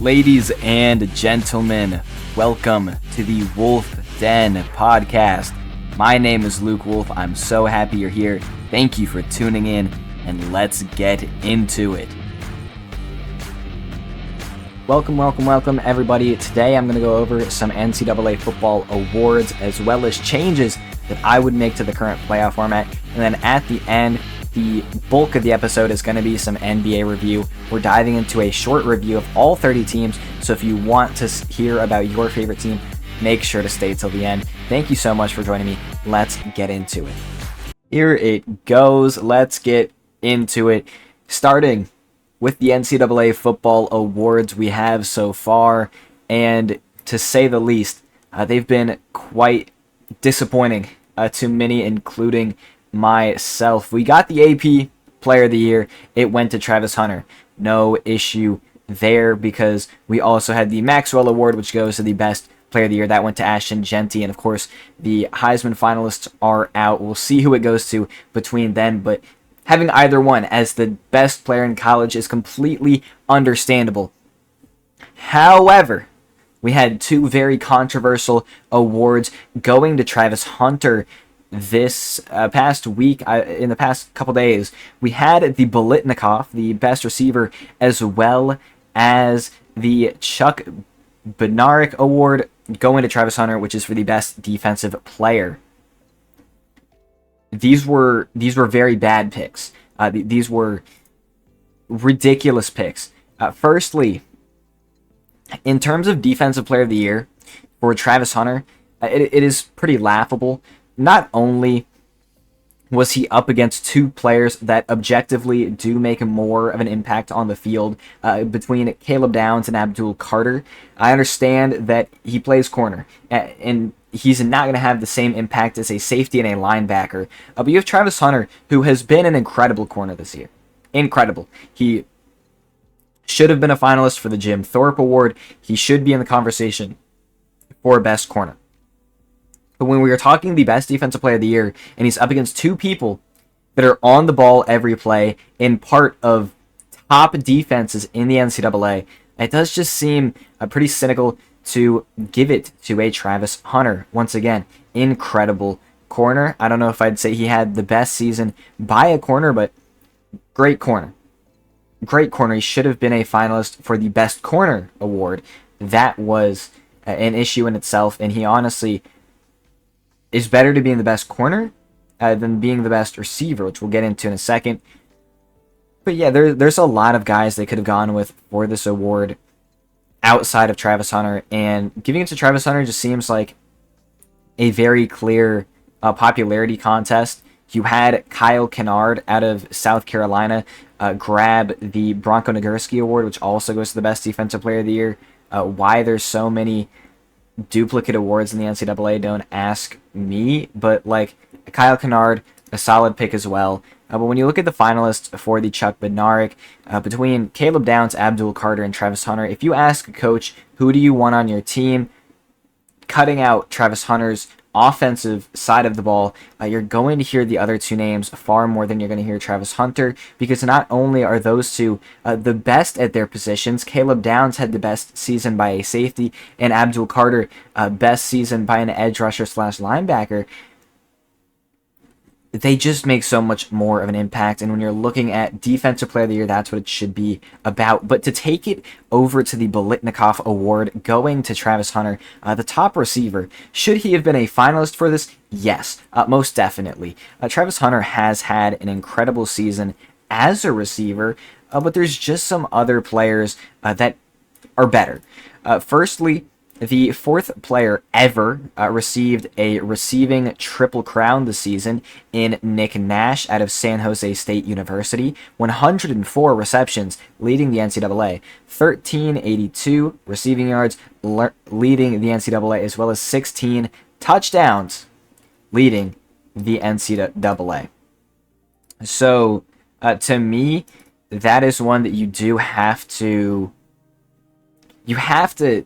Ladies and gentlemen, welcome to the Wolf Den podcast. My name is Luke Wolf. I'm so happy you're here. Thank you for tuning in, and let's get into it. Welcome, everybody. Today I'm going to go over some NCAA football awards as well as changes that I would make to the current playoff format. And then at the end, the bulk of the episode is going to be some NBA review. We're diving into a short review of all 30 teams, so if you want to hear about your favorite team, make sure to stay till the end. Thank you so much for joining me. Let's get into it. Here it goes. Let's get into it. Starting with the NCAA football awards we have so far, and to say the least, they've been quite disappointing to many, including myself. We got the AP Player of the Year. It went to Travis Hunter. No issue there, because we also had the Maxwell Award, which goes to the best Player of the Year. That went to Ashton Genty, and of course the Heisman finalists are out. We'll see who it goes to between then, but having either one as the best player in college is completely understandable. However, we had two very controversial awards going to Travis Hunter this past week. In the past couple days, we had the Biletnikoff, the best receiver, as well as the Chuck Bednarik Award going to Travis Hunter, which is for the best defensive player. These were very bad picks. These were ridiculous picks. Firstly, in terms of defensive player of the year for Travis Hunter, it is pretty laughable. Not only was he up against two players that objectively do make more of an impact on the field, between Caleb Downs and Abdul Carter. I understand that he plays corner, and he's not going to have the same impact as a safety and a linebacker. But you have Travis Hunter, who has been an incredible corner this year. Incredible. He should have been a finalist for the Jim Thorpe Award. He should be in the conversation for best corner. But when we are talking the best defensive player of the year, and he's up against two people that are on the ball every play in part of top defenses in the NCAA, it does just seem pretty cynical to give it to a Travis Hunter. Once again, incredible corner. I don't know if I'd say he had the best season by a corner, but great corner. Great corner. He should have been a finalist for the best corner award. That was an issue in itself, and he honestly is better to be in the best corner than being the best receiver, which we'll get into in a second. But yeah, there's a lot of guys they could have gone with for this award outside of Travis Hunter, and giving it to Travis Hunter just seems like a very clear popularity contest. You had Kyle Kennard out of South Carolina grab the Bronco Nagurski Award, which also goes to the best defensive player of the year. Why there's so many duplicate awards in the NCAA, don't ask me, but like Kyle Kennard, a solid pick as well. But when you look at the finalists for the Chuck Bednarik, between Caleb Downs, Abdul Carter, and Travis Hunter, if you ask a coach, who do you want on your team, cutting out Travis Hunter's offensive side of the ball, you're going to hear the other two names far more than you're going to hear Travis Hunter, because not only are those two the best at their positions. Caleb Downs had the best season by a safety, and Abdul Carter best season by an edge rusher / linebacker. They just make so much more of an impact, and when you're looking at Defensive Player of the Year, that's what it should be about. But to take it over to the Biletnikoff Award going to Travis Hunter, the top receiver, should he have been a finalist for this? Yes, most definitely. Travis Hunter has had an incredible season as a receiver, but there's just some other players that are better. Firstly, The fourth player ever received a receiving triple crown this season in Nick Nash out of San Jose State University. 104 receptions, leading the NCAA. 1382 receiving yards, leading the NCAA, as well as 16 touchdowns, leading the NCAA. So, to me, that is one that you do have to... You have to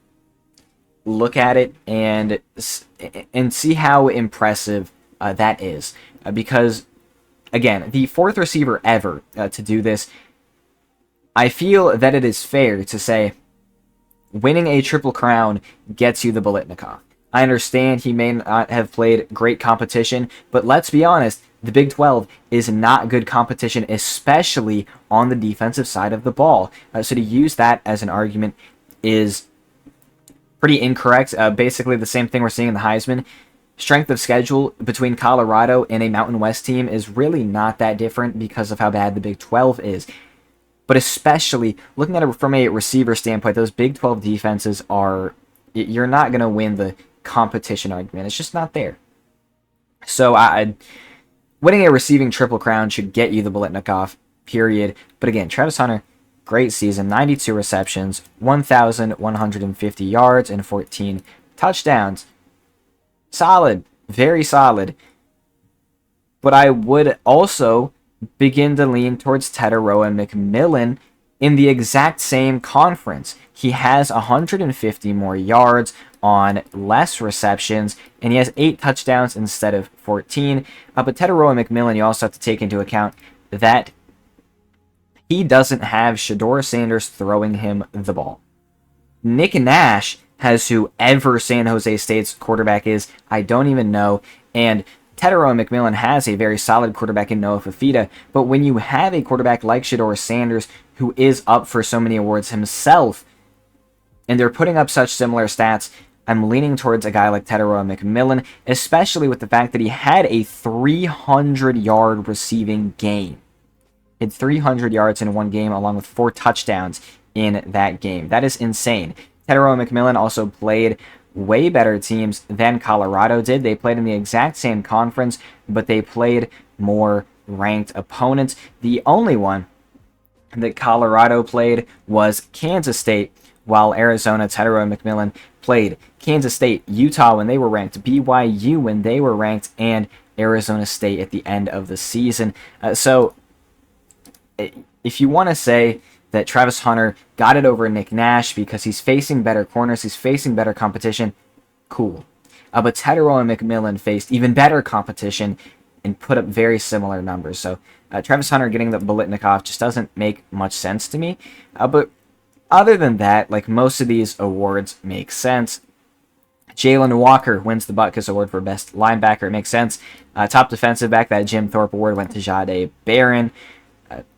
look at it and see how impressive that is. Because, again, the fourth receiver ever to do this, I feel that it is fair to say winning a Triple Crown gets you the Biletnikoff. I understand he may not have played great competition, but let's be honest, the Big 12 is not good competition, especially on the defensive side of the ball. So to use that as an argument is pretty incorrect. Basically the same thing we're seeing in the Heisman. Strength of schedule between Colorado and a Mountain West team is really not that different because of how bad the Big 12 is. But especially looking at it from a receiver standpoint, those Big 12 defenses are... You're not going to win the competition argument. It's just not there. So winning a receiving Triple Crown should get you the Biletnikoff, period. But again, Travis Hunter... Great season, 92 receptions, 1,150 yards, and 14 touchdowns. Solid, very solid. But I would also begin to lean towards Tetairoa McMillan in the exact same conference. He has 150 more yards on less receptions, and he has 8 touchdowns instead of 14. But Tetairoa McMillan, you also have to take into account that he doesn't have Shedeur Sanders throwing him the ball. Nick Nash has whoever San Jose State's quarterback is. I don't even know. And Tetairoa McMillan has a very solid quarterback in Noah Fafita. But when you have a quarterback like Shedeur Sanders, who is up for so many awards himself, and they're putting up such similar stats, I'm leaning towards a guy like Tetairoa McMillan, especially with the fact that he had a 300-yard receiving game. Had 300 yards in one game, along with 4 touchdowns in that game. That is insane. Tetairoa McMillan also played way better teams than Colorado did. They played in the exact same conference, but they played more ranked opponents. The only one that Colorado played was Kansas State, while Arizona, Tetairoa McMillan played Kansas State, Utah when they were ranked, BYU when they were ranked, and Arizona State at the end of the season. So if you want to say that Travis Hunter got it over Nick Nash because he's facing better corners, he's facing better competition, cool. But Tetairoa McMillan faced even better competition and put up very similar numbers. So Travis Hunter getting the Biletnikoff just doesn't make much sense to me. But other than that, like, most of these awards make sense. Jalen Walker wins the Butkus Award for Best Linebacker. It makes sense. Top defensive back, that Jim Thorpe Award went to Jahdae Barron.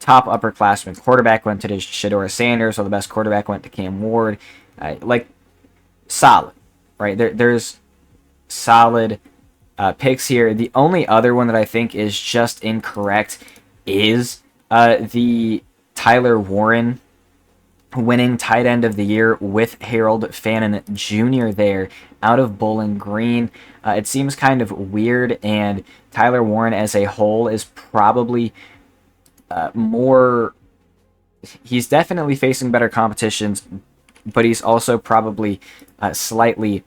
Top upperclassman quarterback went to Shedeur Sanders, while the best quarterback went to Cam Ward. Solid, right? There's solid picks here. The only other one that I think is just incorrect is the Tyler Warren winning tight end of the year with Harold Fannin Jr. there out of Bowling Green. It seems kind of weird, and Tyler Warren as a whole is probably he's definitely facing better competitions, but he's also probably slightly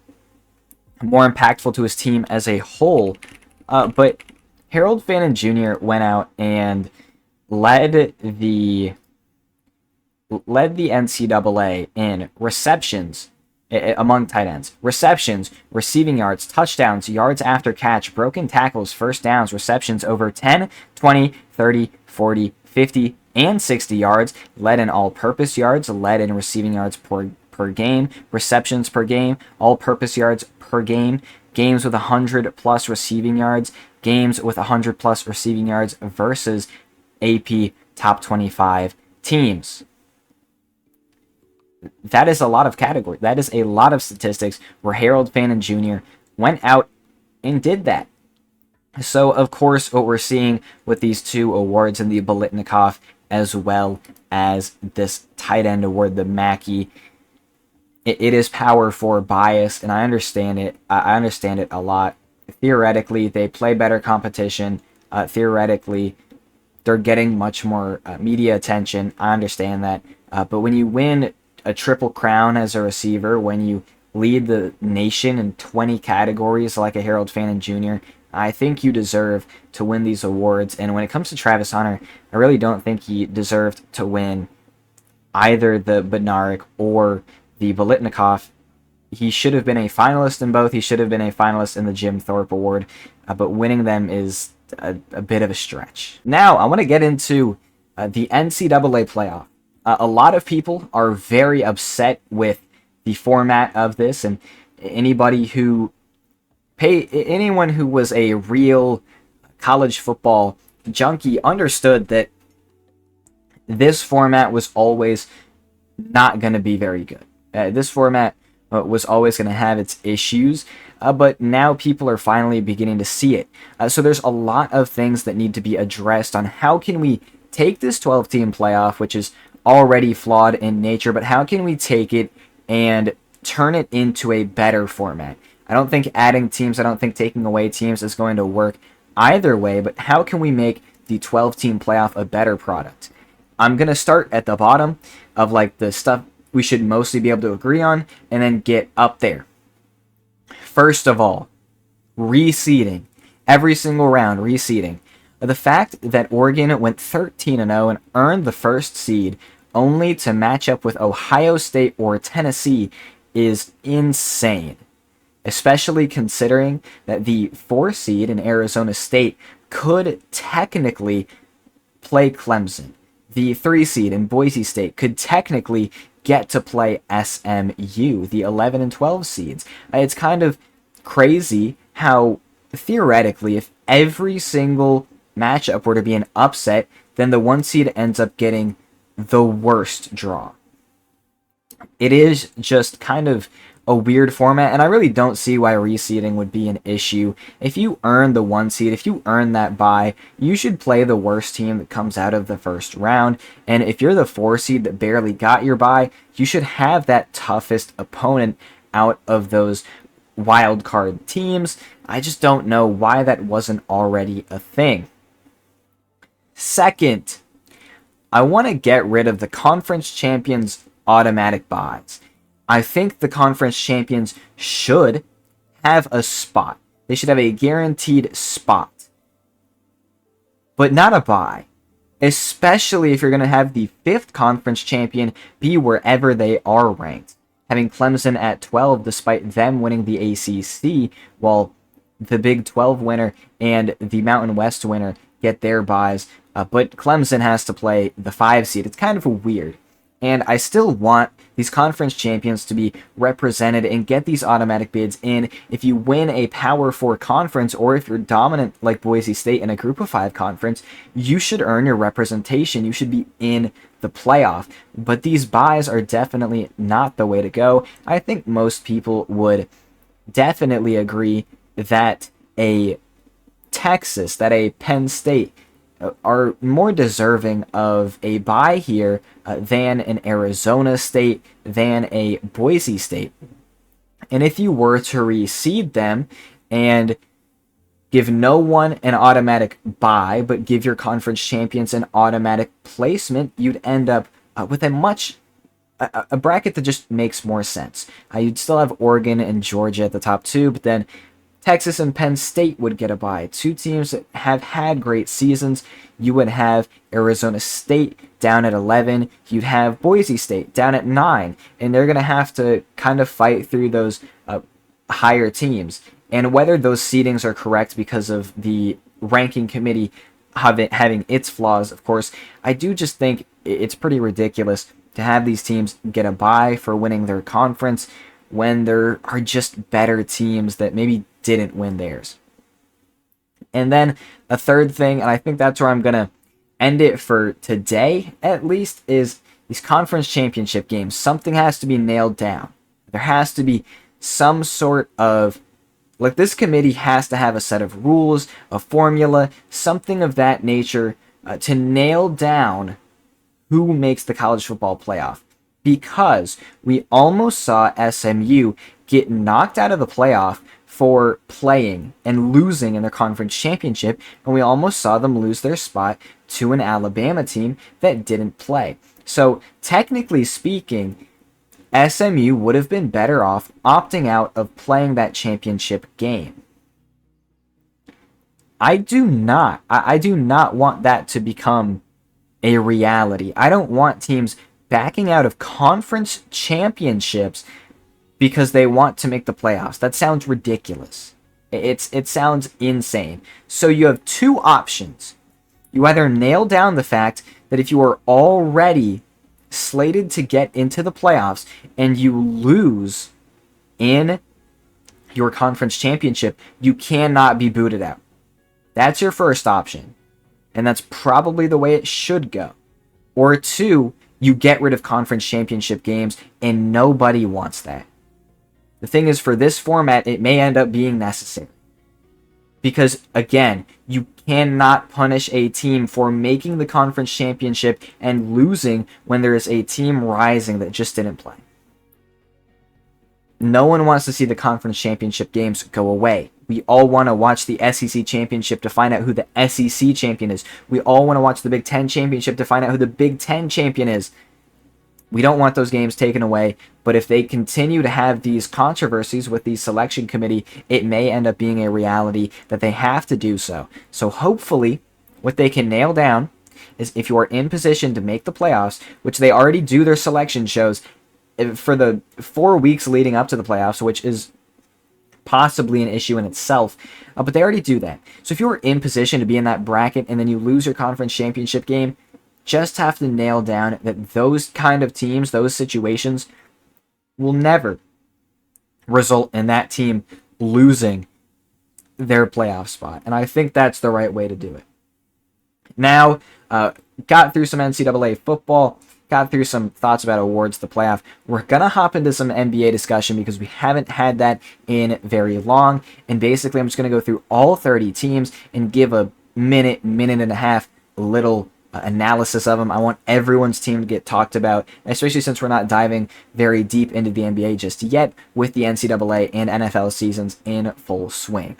more impactful to his team as a whole. But Harold Fannin Jr. went out and led the NCAA in receptions among tight ends. Receptions, receiving yards, touchdowns, yards after catch, broken tackles, first downs, receptions over 10, 20, 30, 40, 50, and 60 yards, led in all-purpose yards, led in receiving yards per game, receptions per game, all-purpose yards per game, games with 100-plus receiving yards, games with 100-plus receiving yards versus AP top 25 teams. That is a lot of categories. That is a lot of statistics where Harold Fannin Jr. went out and did that. So, of course, what we're seeing with these two awards and the Biletnikoff, as well as this tight end award, the Mackey, it is Power 4 bias, and I understand it. I understand it a lot. Theoretically, they play better competition. Theoretically, they're getting much more media attention. I understand that. But when you win a triple crown as a receiver, when you lead the nation in 20 categories like a Harold Fannin Jr., I think you deserve to win these awards. And when it comes to Travis Hunter, I really don't think he deserved to win either the Bednarik or the Bolitnikov. He should have been a finalist in both. He should have been a finalist in the Jim Thorpe Award, but winning them is a bit of a stretch. Now, I want to get into the NCAA playoff. A lot of people are very upset with the format of this, and anyone who was a real college football junkie understood that this format was always not going to be very good. This format was always going to have its issues, but now people are finally beginning to see it. So there's a lot of things that need to be addressed on how can we take this 12-team playoff, which is already flawed in nature, but how can we take it and turn it into a better format? I don't think adding teams, I don't think taking away teams is going to work either way, but how can we make the 12-team playoff a better product? I'm going to start at the bottom of like the stuff we should mostly be able to agree on and then get up there. First of all, reseeding. Every single round, reseeding. The fact that Oregon went 13-0 and earned the first seed only to match up with Ohio State or Tennessee is insane, especially considering that the 4 seed in Arizona State could technically play Clemson. The 3 seed in Boise State could technically get to play SMU, the 11 and 12 seeds. It's kind of crazy how, theoretically, if every single matchup were to be an upset, then the 1 seed ends up getting the worst draw. It is just kind of a weird format, and I really don't see why reseeding would be an issue. If you earn the 1 seed, if you earn that bye, you should play the worst team that comes out of the first round, and if you're the 4 seed that barely got your bye, you should have that toughest opponent out of those wild card teams. I just don't know why that wasn't already a thing. Second, I want to get rid of the conference champions' automatic byes. I think the conference champions should have a spot. They should have a guaranteed spot, but not a bye, especially if you're going to have the 5th conference champion be wherever they are ranked. Having Clemson at 12 despite them winning the ACC, while the Big 12 winner and the Mountain West winner get their byes, but Clemson has to play the 5 seed. It's kind of weird. And I still want these conference champions to be represented and get these automatic bids in. If you win a Power 4 conference, or if you're dominant like Boise State in a Group of 5 conference, you should earn your representation. You should be in the playoff. But these byes are definitely not the way to go. I think most people would definitely agree that a Texas, that a Penn State, are more deserving of a bye here than an Arizona State, than a Boise State. And if you were to reseed them and give no one an automatic bye, but give your conference champions an automatic placement, you'd end up with a bracket that just makes more sense. You'd still have Oregon and Georgia at the top 2, but then Texas and Penn State would get a bye. 2 teams that have had great seasons. You would have Arizona State down at 11. You'd have Boise State down at 9. And they're going to have to kind of fight through those higher teams. And whether those seedings are correct because of the ranking committee having its flaws, of course, I do just think it's pretty ridiculous to have these teams get a bye for winning their conference when there are just better teams that maybe didn't win theirs. And then a third thing, and I think that's where I'm going to end it for today at least, is these conference championship games. Something has to be nailed down. There has to be some sort of, like, this committee has to have a set of rules, a formula, something of that nature to nail down who makes the college football playoff. because we almost saw SMU get knocked out of the playoff for playing and losing in their conference championship, and we almost saw them lose their spot to an Alabama team that didn't play. So, technically speaking, SMU would have been better off opting out of playing that championship game. I do not want that to become a reality. I don't want teams backing out of conference championships because they want to make the playoffs. That sounds ridiculous. It sounds insane. So you have two options. You either nail down the fact that if you are already slated to get into the playoffs and you lose in your conference championship, you cannot be booted out. That's your first option. And that's probably the way it should go. Or two, you get rid of conference championship games, and nobody wants that. The thing is, for this format, it may end up being necessary. Because, again, you cannot punish a team for making the conference championship and losing when there is a team rising that just didn't play. No one wants to see the conference championship games go away. We all want to watch the SEC championship to find out who the SEC champion is. We all want to watch the Big Ten championship to find out who the Big Ten champion is. We don't want those games taken away, but if they continue to have these controversies with the selection committee, it may end up being a reality that they have to do so. So hopefully, what they can nail down is if you are in position to make the playoffs, which they already do their selection shows for the 4 weeks leading up to the playoffs, which is possibly an issue in itself, but they already do that. So if you're in position to be in that bracket and then you lose your conference championship game, just have to nail down that those kind of teams, those situations, will never result in that team losing their playoff spot. And I think that's the right way to do it. Now, got through some NCAA football, got through some thoughts about awards, the playoff. We're going to hop into some NBA discussion because we haven't had that in very long. And basically, I'm just going to go through all 30 teams and give a minute and a half little analysis of them. I want everyone's team to get talked about, especially since we're not diving very deep into the NBA just yet with the NCAA and NFL seasons in full swing.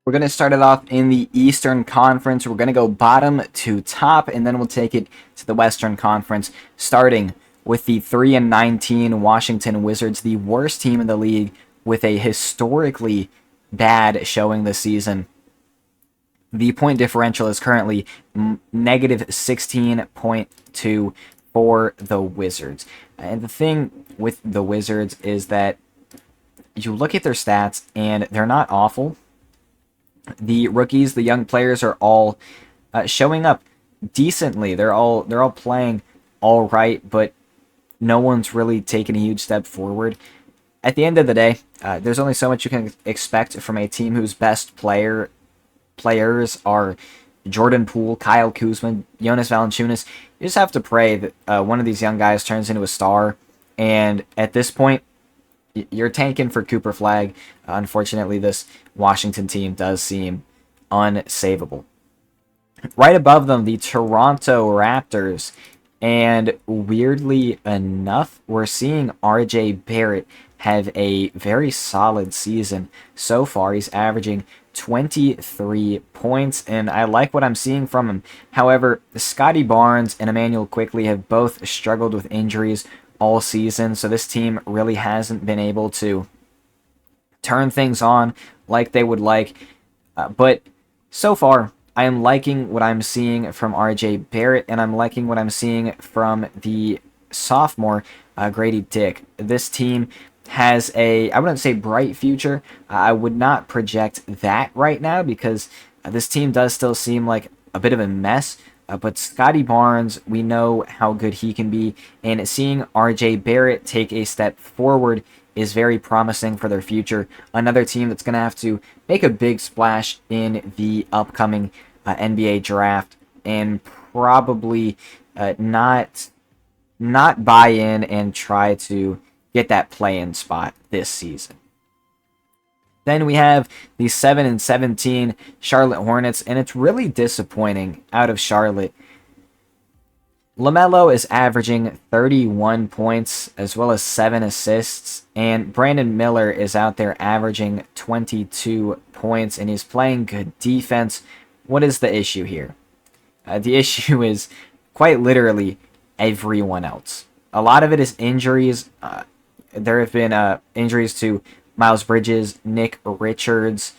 We're going to start it off in the Eastern Conference. We're going to go bottom to top, and then we'll take it to the Western Conference, starting with the 3-19 Washington Wizards, the worst team in the league with a historically bad showing this season. The point differential is currently negative 16.2 for the Wizards. And the thing with the Wizards is that you look at their stats, and they're not awful. The rookies, the young players are all showing up decently. They're all playing all right, but no one's really taken a huge step forward. At the end of the day, there's only so much you can expect from a team whose best players are Jordan Poole, Kyle Kuzma, Jonas Valanciunas. You just have to pray that one of these young guys turns into a star. And at this point, you're tanking for Cooper Flag. Unfortunately, this Washington team does seem unsavable. Right above them, the Toronto Raptors. And weirdly enough, we're seeing RJ Barrett have a very solid season so far. He's averaging 23 points, and I like what I'm seeing from him. However, Scotty Barnes and Emmanuel Quickley have both struggled with injuries all season, so this team really hasn't been able to turn things on like they would like. But so far, I am liking what I'm seeing from RJ Barrett, and I'm liking what I'm seeing from the sophomore Grady Dick. This team has I wouldn't say bright future. I would not project that right now because this team does still seem like a bit of a mess. But Scotty Barnes, we know how good he can be, and seeing RJ Barrett take a step forward is very promising for their future. Another team that's going to have to make a big splash in the upcoming NBA draft and probably not buy in and try to get that play-in spot this season. Then we have the 7-17 Charlotte Hornets, and it's really disappointing out of Charlotte. LaMelo is averaging 31 points as well as 7 assists, and Brandon Miller is out there averaging 22 points, and he's playing good defense. What is the issue here? The issue is quite literally everyone else. A lot of it is injuries. There have been injuries to Miles Bridges, Nick Richards.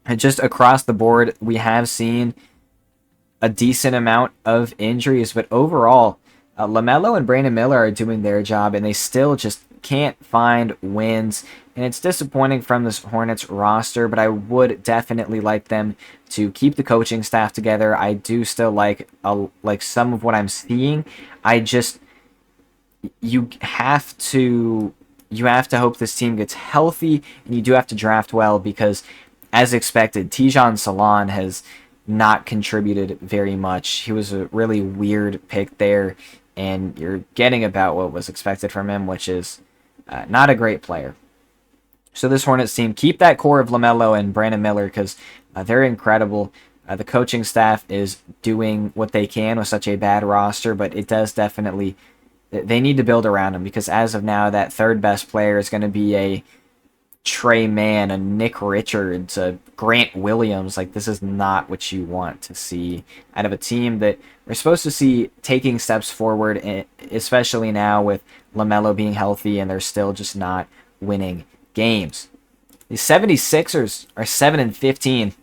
And just across the board, we have seen a decent amount of injuries, but overall, LaMelo and Brandon Miller are doing their job, and they still just can't find wins. And it's disappointing from this Hornets roster, but I would definitely like them to keep the coaching staff together. I do still like some of what I'm seeing. I just you have to hope this team gets healthy, and you do have to draft well because, as expected, Tijan Salon has not contributed very much. He was a really weird pick there, and you're getting about what was expected from him, which is not a great player. So this Hornets team, keep that core of LaMelo and Brandon Miller because they're incredible. The coaching staff is doing what they can with such a bad roster, but it does definitely, they need to build around him because as of now, that third best player is going to be a Trey Mann, a Nick Richards, a Grant Williams. Like, this is not what you want to see out of a team that we're supposed to see taking steps forward, especially now with LaMelo being healthy and they're still just not winning games. The 76ers are 7-15.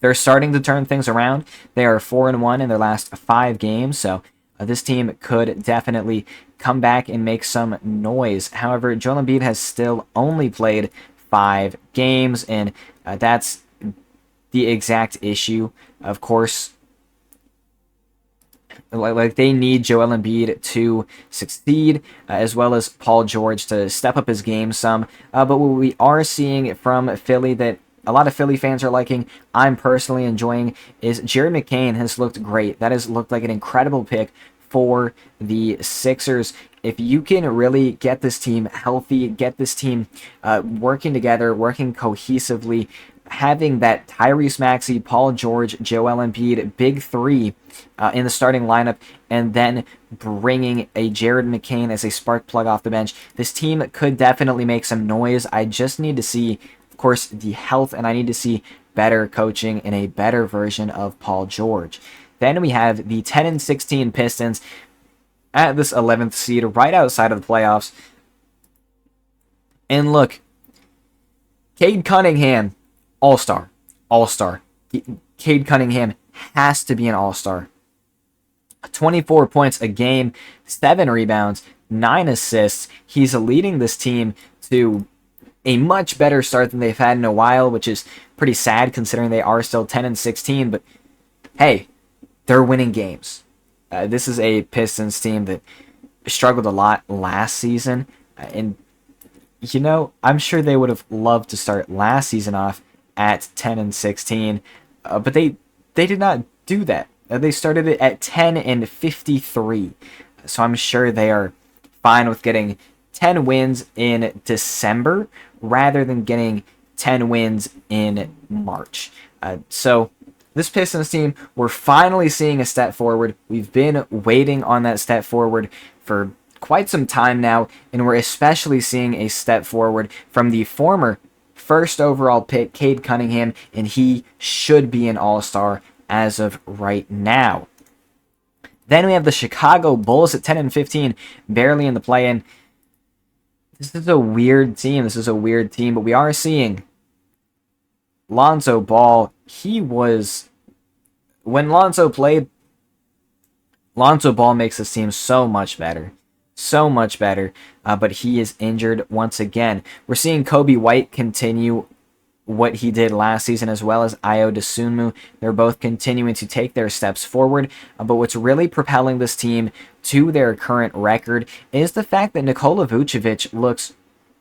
They're starting to turn things around. They are 4-1 in their last 5 games, so this team could definitely come back and make some noise. However, Joel Embiid has still only played 5 games, and that's the exact issue. Of course, like they need Joel Embiid to succeed, as well as Paul George to step up his game some. But what we are seeing from Philly that a lot of Philly fans are liking, I'm personally enjoying, is Jared McCain has looked great. That has looked like an incredible pick for the Sixers. If you can really get this team healthy, get this team working together, working cohesively, having that Tyrese Maxey, Paul George, Joel Embiid, big three in the starting lineup, and then bringing a Jared McCain as a spark plug off the bench, this team could definitely make some noise. I just need to see, of course, the health, and I need to see better coaching and a better version of Paul George. Then we have the 10-16 Pistons at this 11th seed, right outside of the playoffs. And look, Cade Cunningham, all-star. Cade Cunningham has to be an all-star. 24 points a game, 7 rebounds, 9 assists. He's leading this team to a much better start than they've had in a while, which is pretty sad considering they are still 10-16. But hey, they're winning games. This is a Pistons team that struggled a lot last season. And, you know, I'm sure they would have loved to start last season off at 10-16. But they did not do that. They started it at 10-53. So I'm sure they are fine with getting 10 wins in December rather than getting 10 wins in March. So this Pistons team, we're finally seeing a step forward. We've been waiting on that step forward for quite some time now, and we're especially seeing a step forward from the former first overall pick, Cade Cunningham, and he should be an all-star as of right now. Then we have the Chicago Bulls at 10-15, barely in the play-in. This is a weird team. But we are seeing Lonzo Ball. When Lonzo played, Lonzo Ball makes this team so much better. But he is injured once again. We're seeing Kobe White continue what he did last season, as well as Ayo Dosunmu. They're both continuing to take their steps forward. But what's really propelling this team to their current record is the fact that Nikola Vucevic looks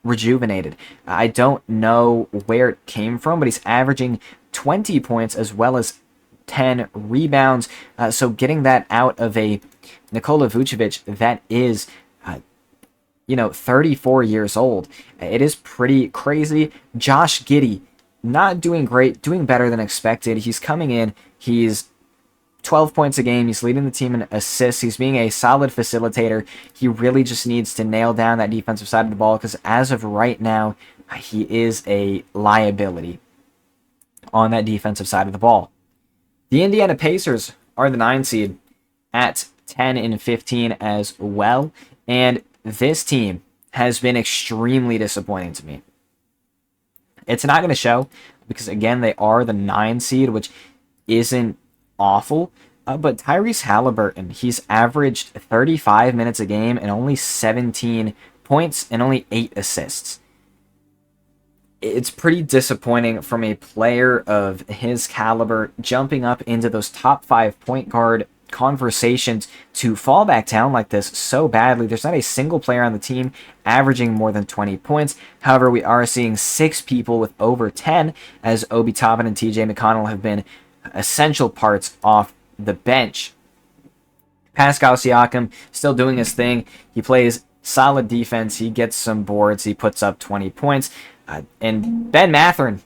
rejuvenated. I don't know where it came from, but he's averaging 20 points as well as 10 rebounds. So getting that out of a Nikola Vucevic that is 34 years old, it is pretty crazy. Josh Giddey, not doing great, doing better than expected. He's coming in, he's 12 points a game. He's leading the team in assists. He's being a solid facilitator. He really just needs to nail down that defensive side of the ball because as of right now, he is a liability on that defensive side of the ball. The Indiana Pacers are the 9 seed at 10-15 as well. And this team has been extremely disappointing to me. It's not going to show because, again, they are the 9 seed, which isn't awful. But Tyrese Halliburton, he's averaged 35 minutes a game and only 17 points and only 8 assists. It's pretty disappointing from a player of his caliber jumping up into those top 5 point guard conversations to fall back down like this so badly. There's not a single player on the team averaging more than 20 points. However, we are seeing 6 people with over 10 as Obi Toppin and TJ McConnell have been essential parts off the bench. Pascal Siakam still doing his thing. He plays solid defense. He gets some boards. He puts up 20 points. And Ben Mathurin,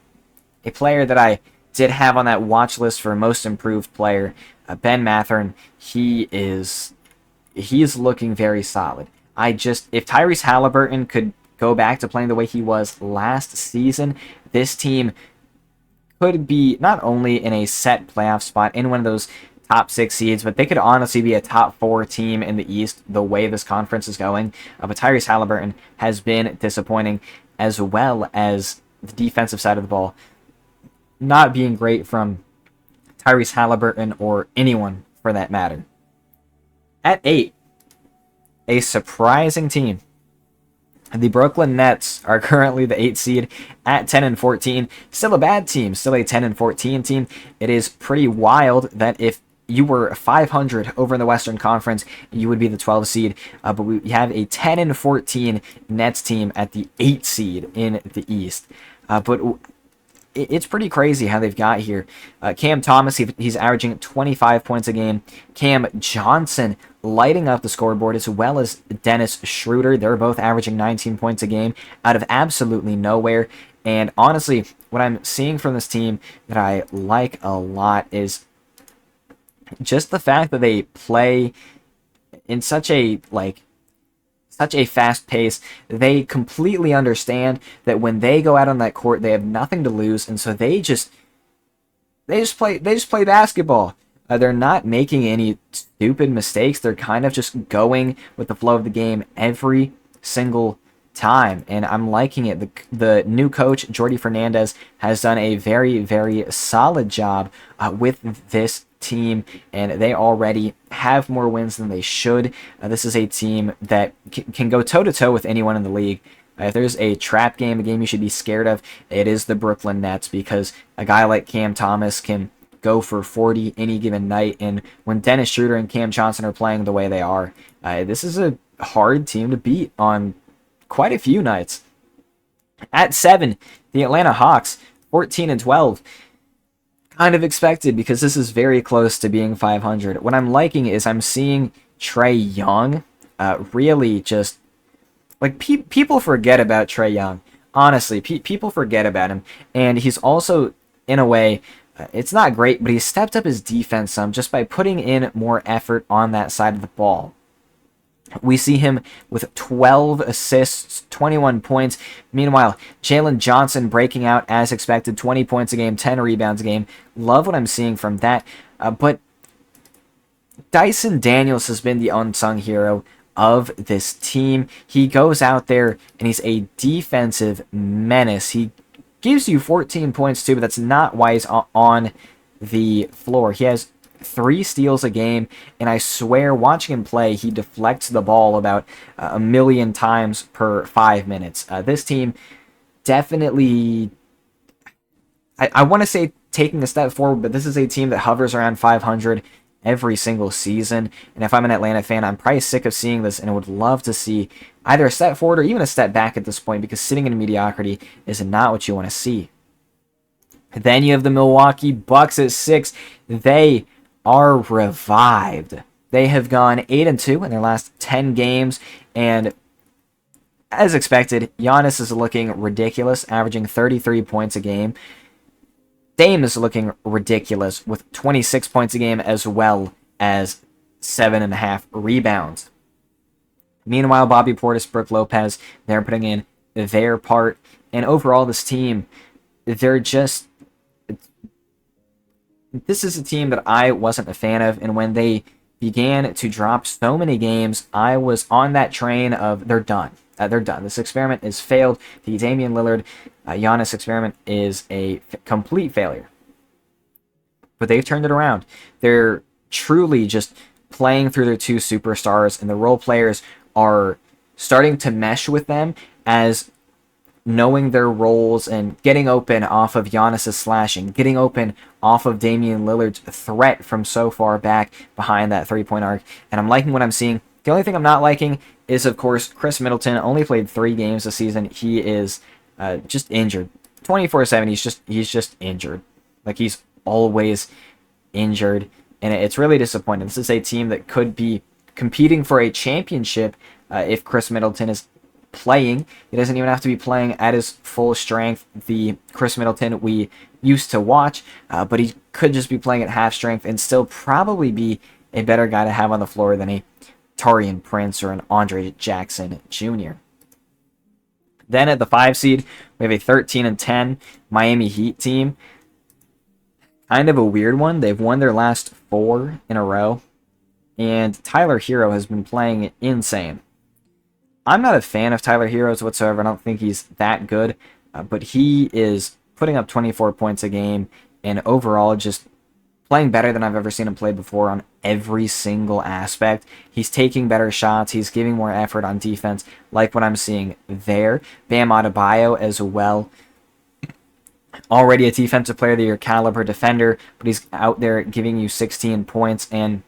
a player that I did have on that watch list for most improved player, Ben Mathurin, he is looking very solid. If Tyrese Halliburton could go back to playing the way he was last season, this team could be not only in a set playoff spot in one of those top 6 seeds, but they could honestly be a top 4 team in the East the way this conference is going. But Tyrese Halliburton has been disappointing, as well as the defensive side of the ball not being great from Tyrese Halliburton or anyone for that matter. At 8, a surprising team. The Brooklyn Nets are currently the 8th seed at 10-14. Still a bad team, still a 10-14 team. It is pretty wild that if you were 500 over in the Western Conference, you would be the 12th seed. But we have a 10-14 Nets team at the 8th seed in the East. But it's pretty crazy how they've got here. Cam Thomas, he's averaging 25 points a game. Cam Johnson lighting up the scoreboard, as well as Dennis Schroeder. They're both averaging 19 points a game out of absolutely nowhere. And honestly, what I'm seeing from this team that I like a lot is just the fact that they play in such a fast pace. They completely understand that when they go out on that court, they have nothing to lose, and so they just play basketball. They're not making any stupid mistakes. They're kind of just going with the flow of the game every single time, and I'm liking it. The new coach, Jordi Fernandez, has done a very, very solid job with this team, and they already have more wins than they should. This is a team that can go toe-to-toe with anyone in the league. If there's a trap game, a game you should be scared of, it is the Brooklyn Nets, because a guy like Cam Thomas can go for 40 any given night, and when Dennis Schroeder and Cam Johnson are playing the way they are, this is a hard team to beat on quite a few nights. At 7, the Atlanta Hawks, 14-12. Kind of expected, because this is very close to being 500. What I'm liking is I'm seeing Trae Young really just, like, people forget about Trae Young. Honestly, people forget about him. And he's also, in a way, it's not great, but he's stepped up his defense some just by putting in more effort on that side of the ball. We see him with 12 assists, 21 points. Meanwhile, Jalen Johnson breaking out as expected, 20 points a game, 10 rebounds a game. Love what I'm seeing from that. But Dyson Daniels has been the unsung hero of this team. He goes out there and he's a defensive menace. He gives you 14 points too, but that's not why he's on the floor. He has 3 steals a game, and I swear, watching him play, he deflects the ball about a million times per 5 minutes. This team definitely, I want to say taking a step forward, but this is a team that hovers around 500 every single season, and if I'm an Atlanta fan, I'm probably sick of seeing this, and I would love to see either a step forward or even a step back at this point, because sitting in mediocrity is not what you want to see. Then you have the Milwaukee Bucks at 6. They are revived. They have gone 8-2 in their last 10 games, and as expected, Giannis is looking ridiculous, averaging 33 points a game. Dame is looking ridiculous with 26 points a game as well as 7.5 rebounds. Meanwhile, Bobby Portis, Brook Lopez, they're putting in their part. And overall, this team, they're just... This is a team that I wasn't a fan of, and when they began to drop so many games, I was on that train of they're done. They're done. This experiment is failed. The Damian Lillard, Giannis experiment is a complete failure. But they've turned it around. They're truly just playing through their two superstars, and the role players are starting to mesh with them as knowing their roles and getting open off of Giannis's slashing, getting open off of Damian Lillard's threat from so far back behind that three-point arc. And I'm liking what I'm seeing. The only thing I'm not liking is, of course, Chris Middleton only played 3 games this season. He is just injured. 24/7, he's just injured. Like, he's always injured. And it's really disappointing. This is a team that could be competing for a championship if Chris Middleton is playing. He doesn't even have to be playing at his full strength, the Chris Middleton we used to watch, but he could just be playing at half strength and still probably be a better guy to have on the floor than a Taurean Prince or an Andre Jackson Jr. Then at the 5 seed, we have a 13-10 Miami Heat team. Kind of a weird one. They've won their last 4 in a row, and Tyler Hero has been playing insane. I'm not a fan of Tyler Heroes whatsoever. I don't think he's that good, but he is putting up 24 points a game and overall just playing better than I've ever seen him play before on every single aspect. He's taking better shots. He's giving more effort on defense, like what I'm seeing there. Bam Adebayo as well. Already a Defensive Player of the Year caliber defender, but he's out there giving you 16 points and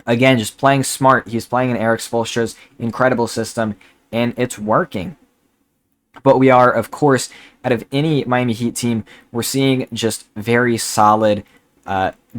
again, just playing smart. He's playing in Eric Spoelstra's incredible system, and it's working. But we are, of course, out of any Miami Heat team, we're seeing just very solid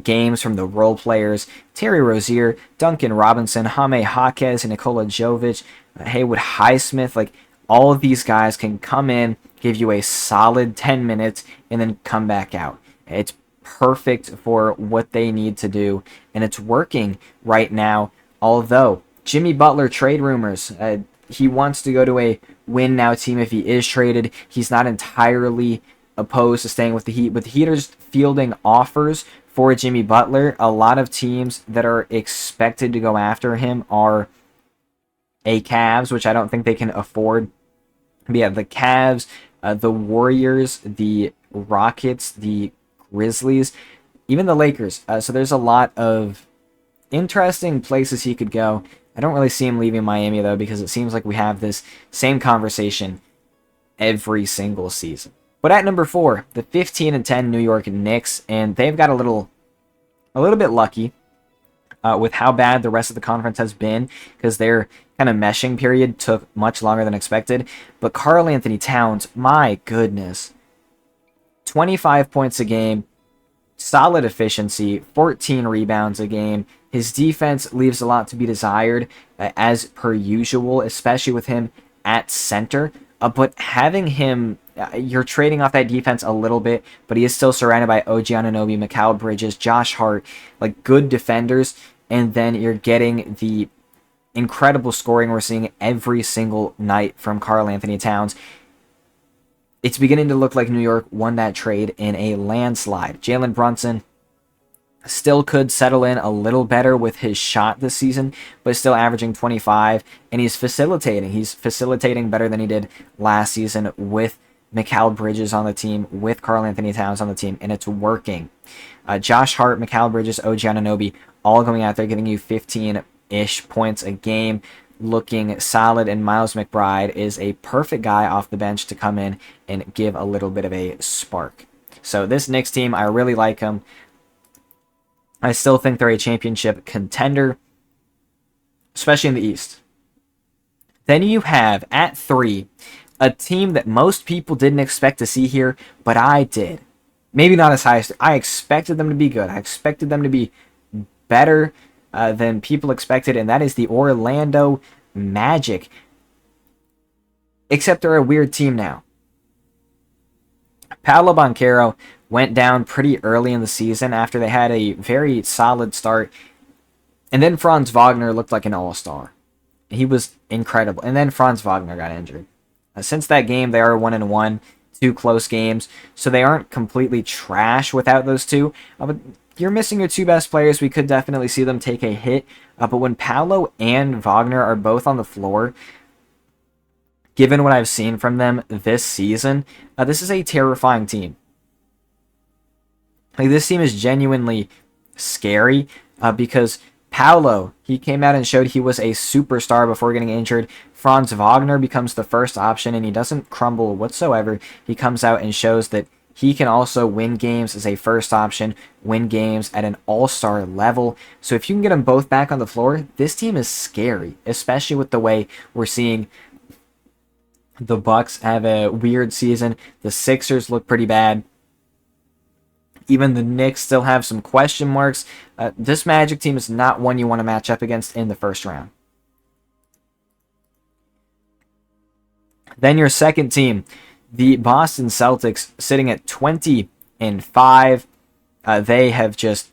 games from the role players. Terry Rozier, Duncan Robinson, Jaime Jaquez, and Nikola Jovic, Haywood Highsmith. Like, all of these guys can come in, give you a solid 10 minutes, and then come back out. It's perfect for what they need to do, and it's working right now. Although Jimmy Butler trade rumors, he wants to go to a win now team if he is traded. He's not entirely opposed to staying with the Heat, but the Heat are just fielding offers for Jimmy Butler. A lot of teams that are expected to go after him are a Cavs, which I don't think they can afford. But yeah, the Cavs, the Warriors, the Rockets, the Grizzlies, even the Lakers. So there's a lot of interesting places he could go. I don't really see him leaving Miami, though, because it seems like we have this same conversation every single season. But at number 4, the 15-10 New York Knicks, and they've got a little bit lucky with how bad the rest of the conference has been, because their kind of meshing period took much longer than expected. But Karl Anthony Towns, my goodness, 25 points a game, solid efficiency, 14 rebounds a game. His defense leaves a lot to be desired, as per usual, especially with him at center. But having him, you're trading off that defense a little bit, but he is still surrounded by OG Anunoby, Mikal Bridges, Josh Hart, like good defenders, and then you're getting the incredible scoring we're seeing every single night from Karl Anthony Towns. It's beginning to look like New York won that trade in a landslide. Jalen Brunson still could settle in a little better with his shot this season, but still averaging 25, and he's facilitating. He's facilitating better than he did last season with Mikal Bridges on the team, with Karl Anthony Towns on the team, and it's working. Josh Hart, Mikal Bridges, OG Anunoby, all going out there giving you 15-ish points a game, looking solid, and Miles McBride is a perfect guy off the bench to come in and give a little bit of a spark. So this Knicks team, I really like them. I still think they're a championship contender, especially in the East. Then you have, at 3, a team that most people didn't expect to see here, but I did. Maybe not as high as I expected them to be good. I expected them to be better than people expected, and that is the Orlando Magic. Except they're a weird team now. Paolo Banchero went down pretty early in the season after they had a very solid start. And then Franz Wagner looked like an all-star. He was incredible. And then Franz Wagner got injured. Since that game, they are 1-1, 2 close games. So they aren't completely trash without those two. But you're missing your two best players. We could definitely see them take a hit. But when Paolo and Wagner are both on the floor, given what I've seen from them this season, this is a terrifying team. Like, this team is genuinely scary because Paolo, he came out and showed he was a superstar before getting injured. Franz Wagner becomes the first option, and he doesn't crumble whatsoever. He comes out and shows that he can also win games as a first option, win games at an all-star level. So if you can get them both back on the floor, this team is scary, especially with the way we're seeing the Bucks have a weird season. The Sixers look pretty bad. Even the Knicks still have some question marks. This Magic team is not one you want to match up against in the first round. Then your second team, the Boston Celtics, sitting at 20-5. They have just...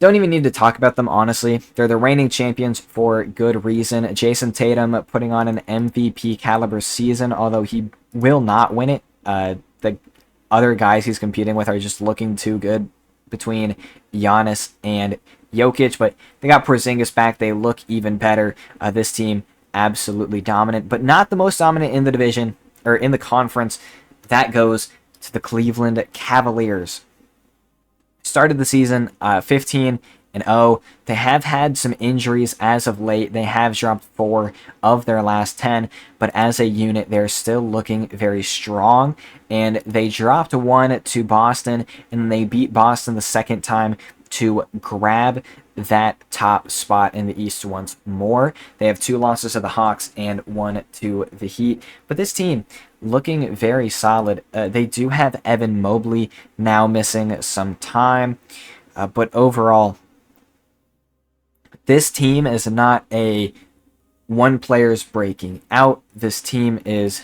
don't even need to talk about them, honestly. They're the reigning champions for good reason. Jason Tatum putting on an MVP caliber season, although he will not win it. The other guys he's competing with are just looking too good between Giannis and Jokic, but they got Porzingis back. They look even better. This team, absolutely dominant, but not the most dominant in the division, or in the conference. That goes to the Cleveland Cavaliers. Started the season 15-0. They have had some injuries as of late. They have dropped 4 of their last 10, but as a unit, they're still looking very strong. And they dropped 1 to Boston, and they beat Boston the second time to grab that top spot in the East once more. They have 2 losses to the Hawks and 1 to the Heat. But this team looking very solid. They do have Evan Mobley now missing some time. But overall, this team is not a one player's breaking out. This team is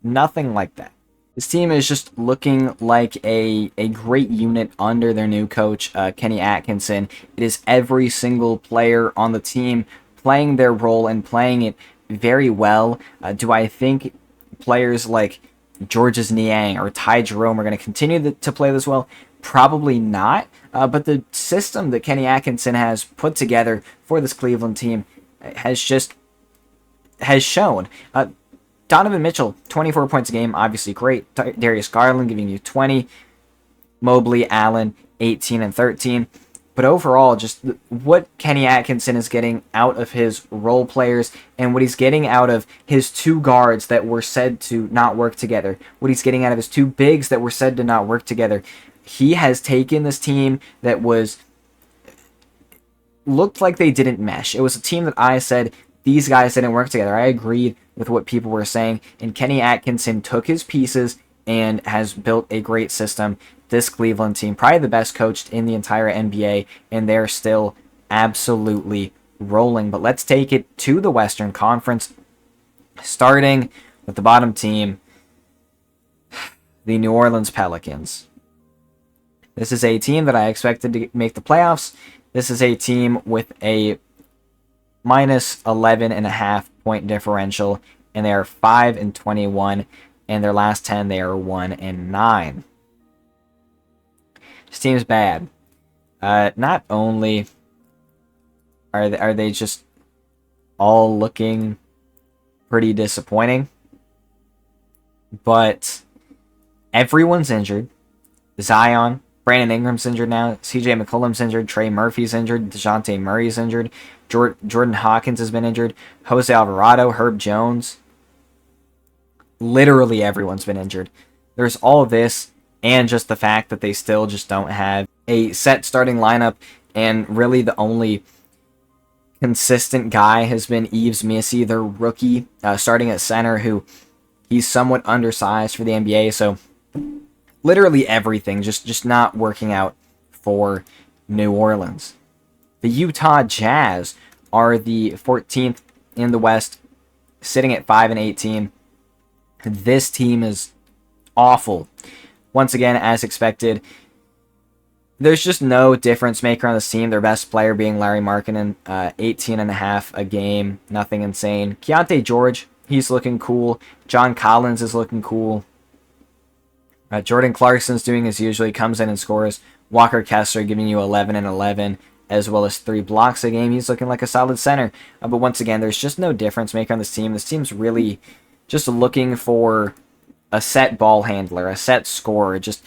nothing like that. This team is just looking like a great unit under their new coach, Kenny Atkinson. It is every single player on the team playing their role and playing it very well. Do I think players like Georges Niang or Ty Jerome are going to continue to play this well? Probably not. But the system that Kenny Atkinson has put together for this Cleveland team has shown. Donovan Mitchell, 24 points a game, obviously great. Darius Garland giving you 20. Mobley, Allen, 18 and 13. But overall, just what Kenny Atkinson is getting out of his role players and what he's getting out of his 2 guards that were said to not work together, what he's getting out of his 2 bigs that were said to not work together. He has taken this team that looked like they didn't mesh. It was a team that I said, these guys didn't work together. I agreed with what people were saying, and Kenny Atkinson took his pieces and has built a great system. This Cleveland team, probably the best coached in the entire NBA, and they're still absolutely rolling. But let's take it to the Western Conference, starting with the bottom team, the New Orleans Pelicans. This is a team that I expected to make the playoffs. This is a team with a minus 11.5 point differential, and they are 5-21. And their last 10, they are 1-9. This team's bad. Not only are they just all looking pretty disappointing, but everyone's injured. Zion, Brandon Ingram's injured now. CJ McCollum's injured. Trey Murphy's injured. DeJounte Murray's injured. Jordan Hawkins has been injured. Jose Alvarado, Herb Jones. Literally everyone's been injured. There's all of this, and just the fact that they still just don't have a set starting lineup, and really the only consistent guy has been Yves Missi, their rookie, starting at center, who he's somewhat undersized for the NBA, so literally everything just not working out for New Orleans. The Utah Jazz are the 14th in the West, sitting at 5-18. This team is awful. once again, as expected, there's just no difference maker on this team. Their best player being Larry Markkinen, 18.5 a game, nothing insane. Keontae George, he's looking cool. John Collins is looking cool. Jordan Clarkson's doing as usual. He comes in and scores. Walker Kessler giving you 11 and 11, as well as 3 blocks a game. He's looking like a solid center. But once again, there's just no difference maker on this team. This team's really just looking for a set ball handler, a set scorer, just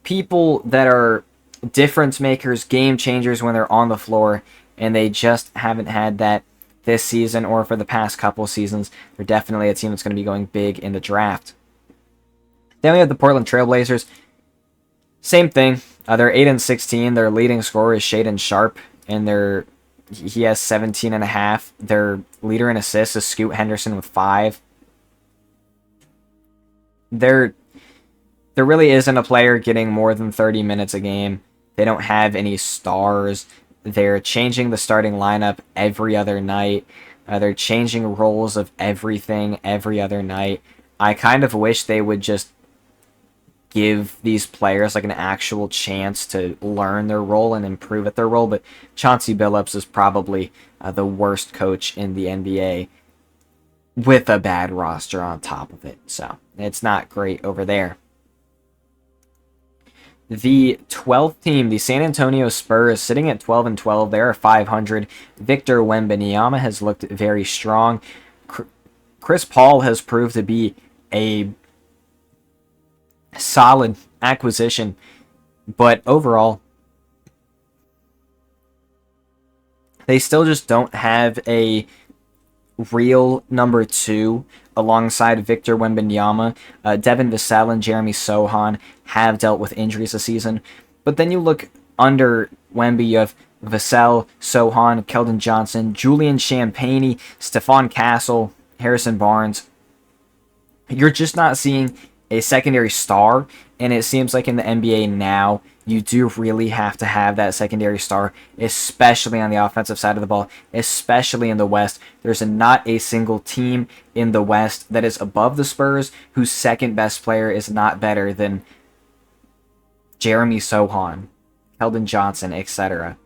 people that are difference makers, game changers when they're on the floor, and they just haven't had that this season or for the past couple seasons. They're definitely a team that's going to be going big in the draft. Then we have the Portland Trailblazers. Same thing. They're 8-16. Their leading scorer is Shaedon Sharpe, and he has 17.5. Their leader in assists is Scoot Henderson with 5. There really isn't a player getting more than 30 minutes a game. They don't have any stars. They're changing the starting lineup every other night. They're changing roles of everything every other night. I kind of wish they would just give these players like an actual chance to learn their role and improve at their role, but Chauncey Billups is probably the worst coach in the NBA with a bad roster on top of it, so it's not great over there. The 12th team, the San Antonio Spurs, sitting at 12-12. They are 500. Victor Wembanyama has looked very strong. Chris Paul has proved to be a solid acquisition, but overall, they still just don't have a real number 2 alongside Victor Wembanyama. Devin Vassell and Jeremy Sohan have dealt with injuries this season, but then you look under Wemby, you have Vassell, Sohan, Keldon Johnson, Julian Champagnie, Stephon Castle, Harrison Barnes. You're just not seeing a secondary star, and it seems like in the NBA now, you do really have to have that secondary star, especially on the offensive side of the ball, especially in the West. There's not a single team in the West that is above the Spurs whose second best player is not better than Jeremy Sohan, Keldon Johnson, etc.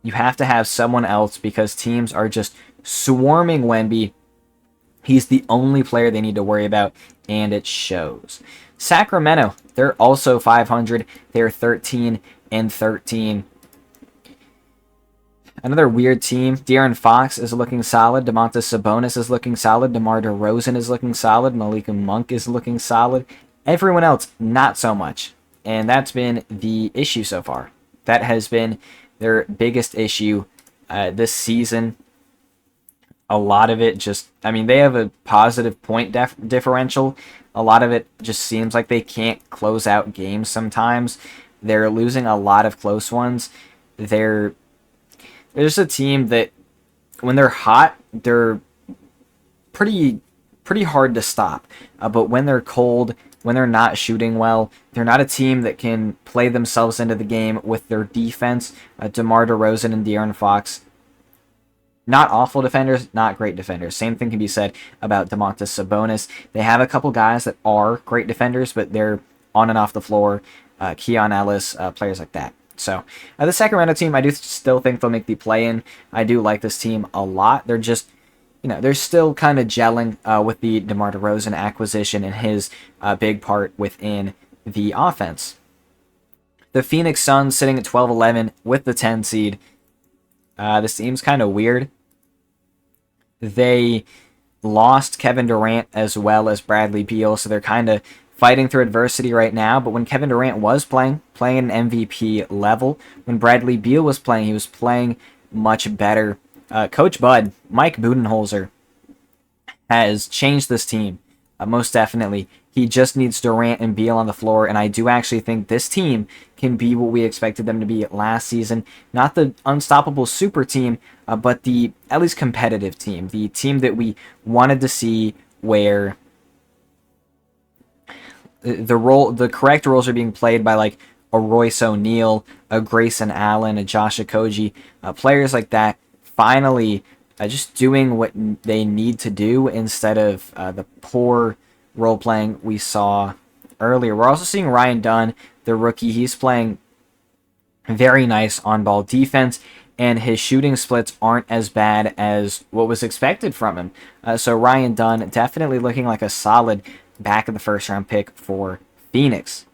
You have to have someone else because teams are just swarming Wemby. He's the only player they need to worry about, and it shows. Sacramento, they're also 500. They're 13-13. Another weird team. De'Aaron Fox is looking solid. Domantas Sabonis is looking solid. DeMar DeRozan is looking solid. Malika Monk is looking solid. Everyone else, not so much. And that's been the issue so far. That has been their biggest issue this season. A lot of it just, they have a positive point differential. A lot of it just seems like they can't close out games sometimes. They're losing a lot of close ones. They're just a team that, when they're hot, they're pretty hard to stop. But when they're cold, when they're not shooting well, they're not a team that can play themselves into the game with their defense. DeMar DeRozan and De'Aaron Fox, not awful defenders, not great defenders. Same thing can be said about Domantas Sabonis. They have a couple guys that are great defenders, but they're on and off the floor. Keon Ellis, players like that. So the Sacramento team, I do still think they'll make the play-in. I do like this team a lot. They're just, they're still kind of gelling with the DeMar DeRozan acquisition and his big part within the offense. The Phoenix Suns sitting at 12-11 with the 10 seed. This team's kind of weird. They lost Kevin Durant as well as Bradley Beal, so they're kind of fighting through adversity right now. But when Kevin Durant was playing an MVP level, when Bradley Beal was playing, he was playing much better. Coach Bud, Mike Budenholzer, has changed this team, most definitely. He just needs Durant and Beal on the floor, and I do actually think this team can be what we expected them to be last season. Not the unstoppable super team, but the at least competitive team. The team that we wanted to see, where the correct roles are being played by like a Royce O'Neal, a Grayson Allen, a Josh Okogie, players like that, finally just doing what they need to do instead of the poor role playing we saw earlier. We're also seeing Ryan Dunn, the rookie. He's playing very nice on-ball defense, and his shooting splits aren't as bad as what was expected from him. So Ryan Dunn definitely looking like a solid back of the first-round pick for Phoenix.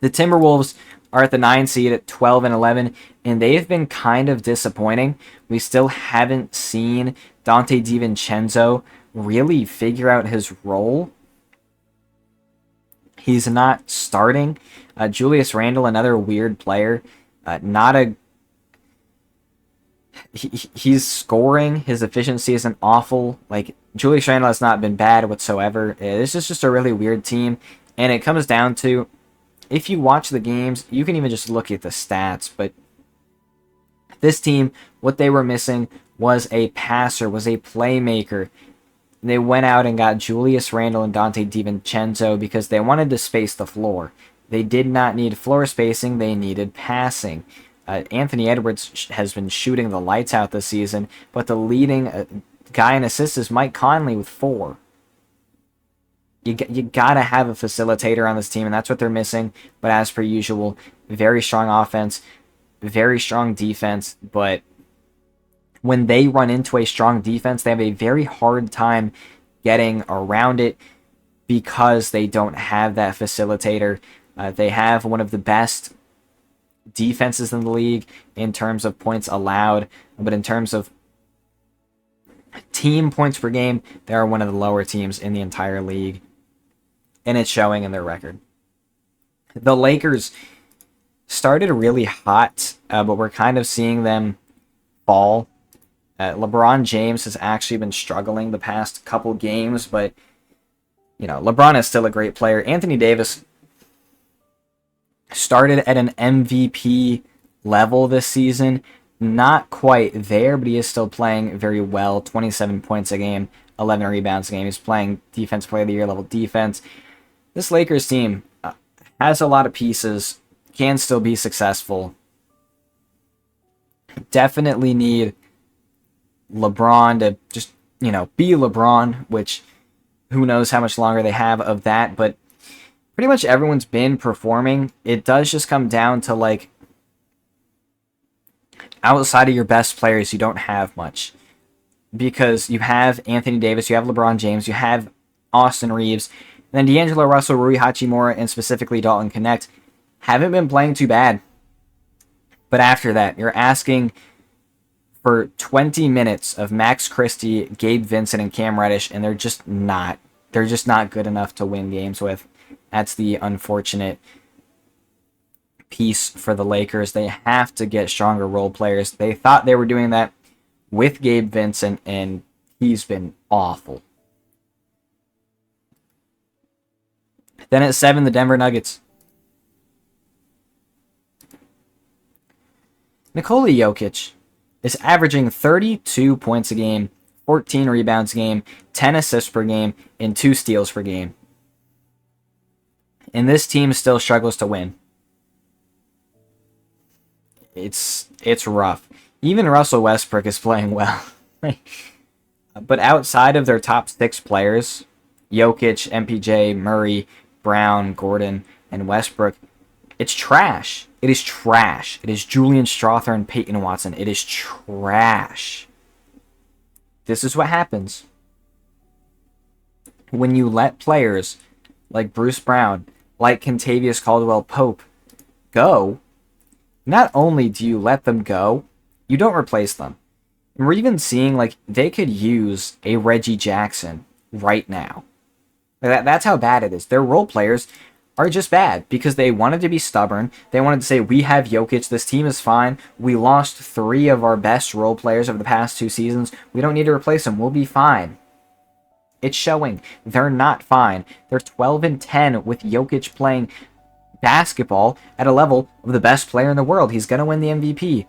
The Timberwolves are at the 9 seed at 12 and 11, and they've been kind of disappointing. We still haven't seen Dante DiVincenzo really figure out his role. He's not starting. Julius Randle, another weird player. He's scoring. His efficiency isn't awful. Like, Julius Randle has not been bad whatsoever. This is just a really weird team, and it comes down to, if you watch the games, you can even just look at the stats, but this team, what they were missing was a passer, was a playmaker. They went out and got Julius Randle and Dante DiVincenzo because they wanted to space the floor. They did not need floor spacing, they needed passing. Anthony Edwards has been shooting the lights out this season, but the leading guy in assists is Mike Conley with 4. You got to have a facilitator on this team, and that's what they're missing. But as per usual, very strong offense, very strong defense. But when they run into a strong defense, they have a very hard time getting around it because they don't have that facilitator. They have one of the best defenses in the league in terms of points allowed, but in terms of team points per game, they are one of the lower teams in the entire league, and it's showing in their record. The Lakers started really hot, but we're kind of seeing them fall. LeBron James has actually been struggling the past couple games, but LeBron is still a great player. Anthony Davis started at an MVP level this season. Not quite there, but he is still playing very well. 27 points a game, 11 rebounds a game. He's playing Defensive Player of the Year level defense. This Lakers team has a lot of pieces, can still be successful. Definitely need LeBron to just, be LeBron, which who knows how much longer they have of that, but pretty much everyone's been performing. It does just come down to, like, outside of your best players, you don't have much. Because you have Anthony Davis, you have LeBron James, you have Austin Reeves, and then D'Angelo Russell, Rui Hachimura, and specifically Dalton Knecht haven't been playing too bad. But after that, you're asking for 20 minutes of Max Christie, Gabe Vincent, and Cam Reddish, and they're just not good enough to win games with. That's the unfortunate piece for the Lakers. They have to get stronger role players. They thought they were doing that with Gabe Vincent, and he's been awful. Then at 7, the Denver Nuggets. Nikola Jokic is averaging 32 points a game, 14 rebounds a game, 10 assists per game, and 2 steals per game. And this team still struggles to win. It's rough. Even Russell Westbrook is playing well. But outside of their top 6 players, Jokic, MPJ, Murray, Brown, Gordon, and Westbrook, it's trash. It is trash. It is Julian Strawther and Peyton Watson. It is trash. This is what happens when you let players like Bruce Brown, like Kentavious Caldwell-Pope go. Not only do you let them go, you don't replace them. And we're even seeing, like, they could use a Reggie Jackson right now. That's how bad it is. Their role players are just bad because they wanted to be stubborn. They wanted to say, we have Jokic, this team is fine. We lost 3 of our best role players over the past 2 seasons. We don't need to replace them. We'll be fine. It's showing. They're not fine. They're 12 and 10 with Jokic playing basketball at a level of the best player in the world. He's going to win the MVP.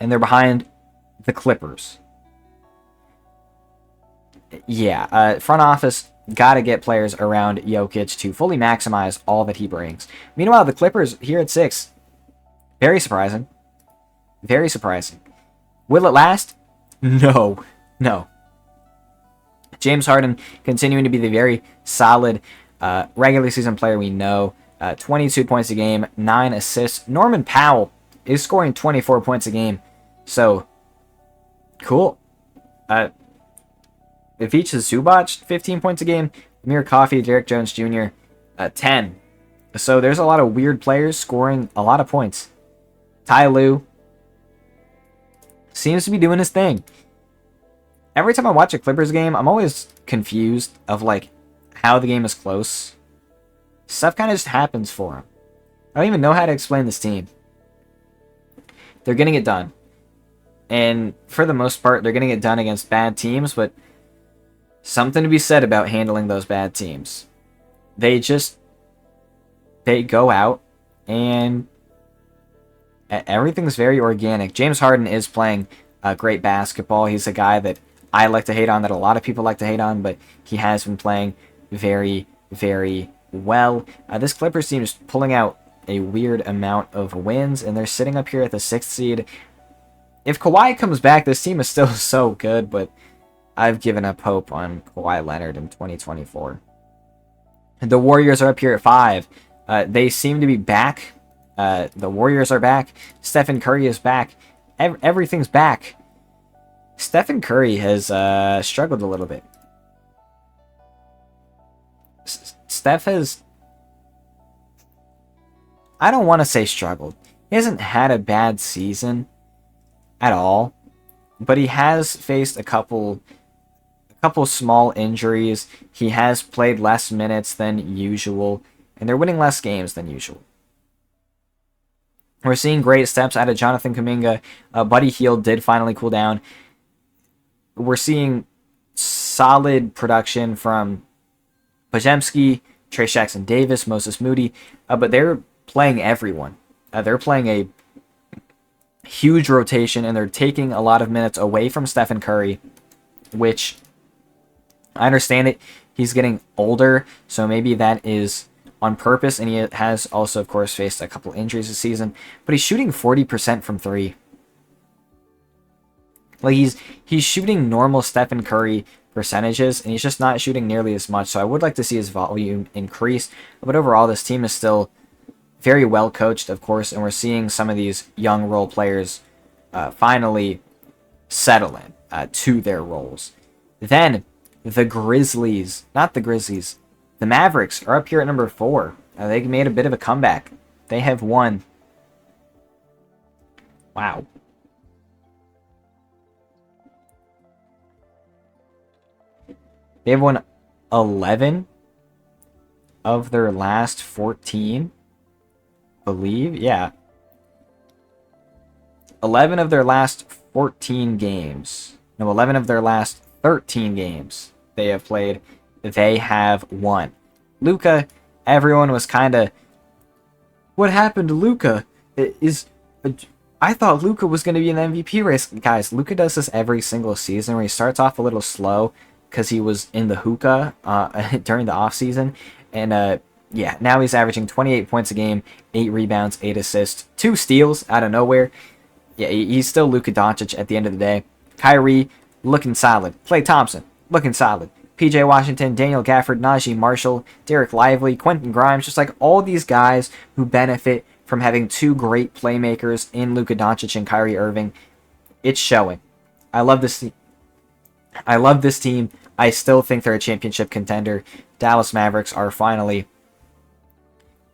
And they're behind the Clippers. Yeah, front office got to get players around Jokic to fully maximize all that he brings. Meanwhile, the Clippers here at 6. Very surprising. Very surprising. Will it last? No. James Harden continuing to be the very solid regular season player we know. 22 points a game, 9 assists. Norman Powell is scoring 24 points a game. So, cool. Ivica Zubac, 15 points a game. Amir Coffey, Derek Jones Jr., 10. So there's a lot of weird players scoring a lot of points. Ty Lue seems to be doing his thing. Every time I watch a Clippers game, I'm always confused of like how the game is close. Stuff kind of just happens for him. I don't even know how to explain this team. They're getting it done. And for the most part, they're getting it done against bad teams, but something to be said about handling those bad teams. They go out and everything's very organic. James Harden is playing great basketball. He's a guy that I like to hate on, that a lot of people like to hate on, but he has been playing very, very well. This Clippers team is pulling out a weird amount of wins, and they're sitting up here at the 6th seed. If Kawhi comes back, this team is still so good, but I've given up hope on Kawhi Leonard in 2024. The Warriors are up here at 5. They seem to be back. The Warriors are back. Stephen Curry is back. Everything's back. Stephen Curry has struggled a little bit. Steph has... I don't want to say struggled. He hasn't had a bad season at all. But he has faced a couple small injuries. He has played less minutes than usual. And they're winning less games than usual. We're seeing great steps out of Jonathan Kuminga. Buddy Hield did finally cool down. We're seeing solid production from Podziemski, Trayce Jackson-Davis, Moses Moody. But they're playing everyone. They're playing a huge rotation, and they're taking a lot of minutes away from Stephen Curry, which I understand it. He's getting older, so maybe that is on purpose, and he has also, of course, faced a couple injuries this season, but he's shooting 40% from 3. Like, he's shooting normal Stephen Curry percentages, and he's just not shooting nearly as much, so I would like to see his volume increase, but overall, this team is still very well coached, of course, and we're seeing some of these young role players finally settle in to their roles. Then, the Grizzlies, not the Grizzlies, the Mavericks are up here at number 4. They made a bit of a comeback. They have won. Wow. They have won 11 of their last 14. Believe, yeah. 11 of their last 14 games. No, 11 of their last 13 games they have played. They have won. Luka, everyone was kind of, what happened to Luka? I thought Luka was going to be in the MVP race. Guys, Luka does this every single season where he starts off a little slow because he was in the hookah during the offseason. And yeah, now he's averaging 28 points a game, 8 rebounds, 8 assists, 2 steals out of nowhere. Yeah, he's still Luka Doncic at the end of the day. Kyrie, looking solid. Klay Thompson, looking solid. PJ Washington, Daniel Gafford, Najee Marshall, Derek Lively, Quentin Grimes, just like all these guys who benefit from having 2 great playmakers in Luka Doncic and Kyrie Irving. It's showing. I love this team. I still think they're a championship contender. Dallas Mavericks are finally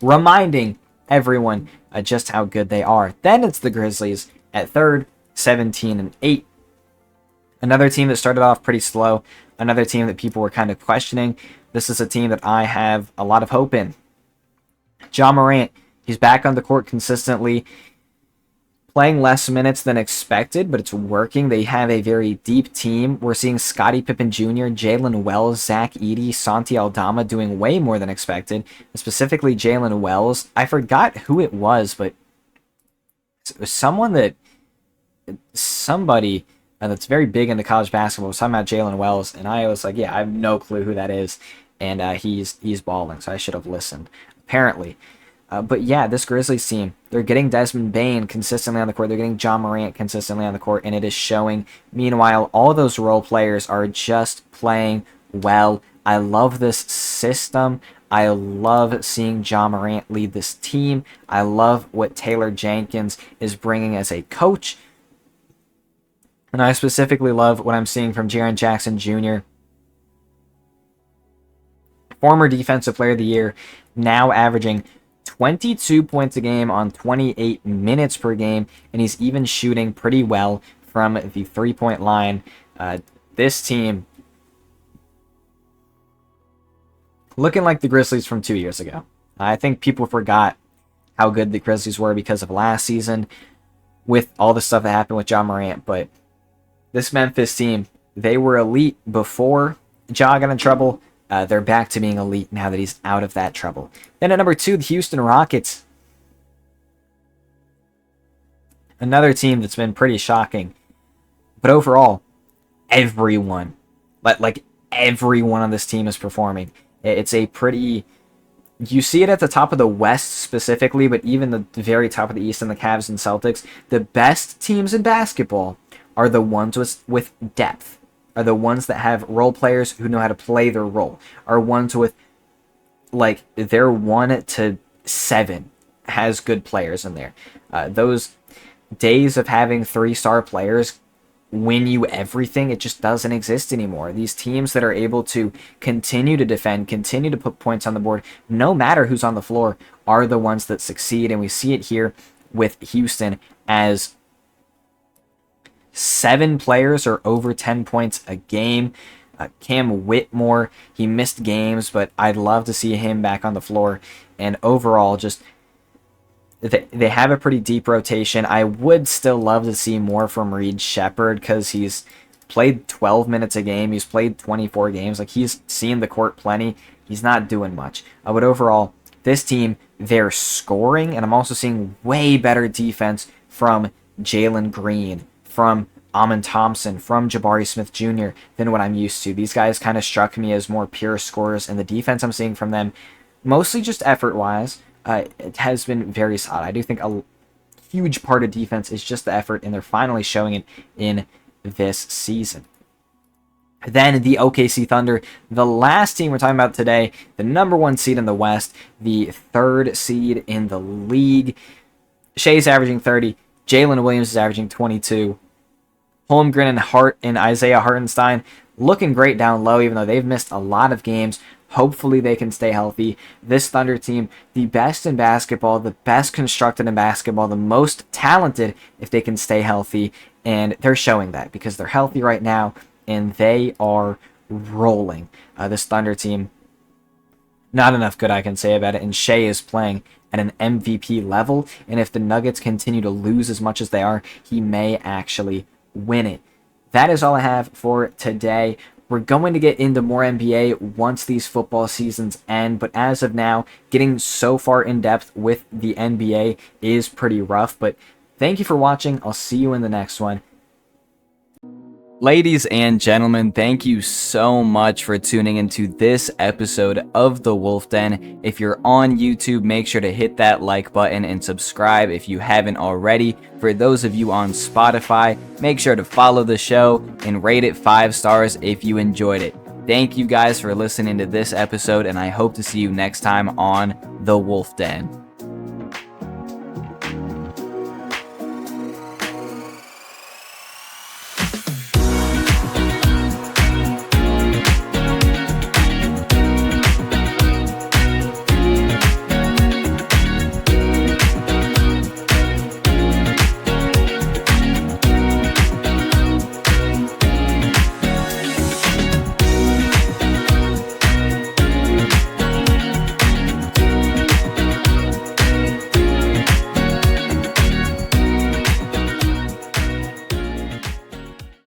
reminding everyone just how good they are. Then it's the Grizzlies at 3rd, 17-8. Another team that started off pretty slow. Another team that people were kind of questioning. This is a team that I have a lot of hope in. Ja Morant, he's back on the court consistently. Playing less minutes than expected, but it's working. They have a very deep team. We're seeing Scottie Pippen Jr., Jalen Wells, Zach Edey, Santi Aldama doing way more than expected. Specifically, Jalen Wells. I forgot who it was, but it was somebody that's very big into college basketball was talking about Jalen Wells, and I was like, yeah, I have no clue who that is, and he's balling, so I should have listened, apparently. But yeah, this Grizzlies team, they're getting Desmond Bane consistently on the court, they're getting Ja Morant consistently on the court, and it is showing. Meanwhile, all those role players are just playing well. I love this system. I love seeing Ja Morant lead this team. I love what Taylor Jenkins is bringing as a coach. And I specifically love what I'm seeing from Jaren Jackson Jr., former Defensive Player of the Year, now averaging 22 points a game on 28 minutes per game, and he's even shooting pretty well from the three-point line. This team looking like the Grizzlies from 2 years ago. I think people forgot how good the Grizzlies were because of last season with all the stuff that happened with Ja Morant, but this Memphis team, they were elite before Ja got in trouble. They're back to being elite now that he's out of that trouble. Then at number 2, the Houston Rockets. Another team that's been pretty shocking. But overall, everyone, like everyone on this team is performing. It's a pretty... You see it at the top of the West specifically, but even the very top of the East and the Cavs and Celtics, the best teams in basketball are the ones with depth, are the ones that have role players who know how to play their role, are ones with, like, their 1 to 7 has good players in there. Those days of having 3-star players win you everything, it just doesn't exist anymore. These teams that are able to continue to defend, continue to put points on the board, no matter who's on the floor, are the ones that succeed. And we see it here with Houston as 7 players are over 10 points a game. Cam Whitmore, he missed games, but I'd love to see him back on the floor. And overall, just they have a pretty deep rotation. I would still love to see more from Reed Shepherd because he's played 12 minutes a game. He's played 24 games. Like, he's seen the court plenty. He's not doing much. But overall, this team, they're scoring, and I'm also seeing way better defense from Jalen Green, from Amen Thompson, from Jabari Smith Jr. than what I'm used to. These guys kind of struck me as more pure scorers, and the defense I'm seeing from them, mostly just effort-wise, it has been very solid. I do think a huge part of defense is just the effort, and they're finally showing it in this season. Then the OKC Thunder, the last team we're talking about today, the number 1 seed in the West, the 3rd seed in the league. Shea's averaging 30. Jalen Williams is averaging 22. Holmgren and Hart and Isaiah Hartenstein looking great down low, even though they've missed a lot of games. Hopefully they can stay healthy. This Thunder team, the best in basketball, the best constructed in basketball, the most talented if they can stay healthy. And they're showing that because they're healthy right now and they are rolling. This Thunder team, not enough good I can say about it. And Shea is playing at an MVP level. And if the Nuggets continue to lose as much as they are, he may actually win it. That is all I have for today. We're going to get into more NBA once these football seasons end, but as of now, getting so far in depth with the NBA is pretty rough. But thank you for watching. I'll see you in the next one. Ladies and gentlemen, thank you so much for tuning into this episode of The Wolf Den. If you're on YouTube, make sure to hit that like button and subscribe if you haven't already. For those of you on Spotify, make sure to follow the show and rate it 5 stars if you enjoyed it. Thank you guys for listening to this episode, and I hope to see you next time on The Wolf Den.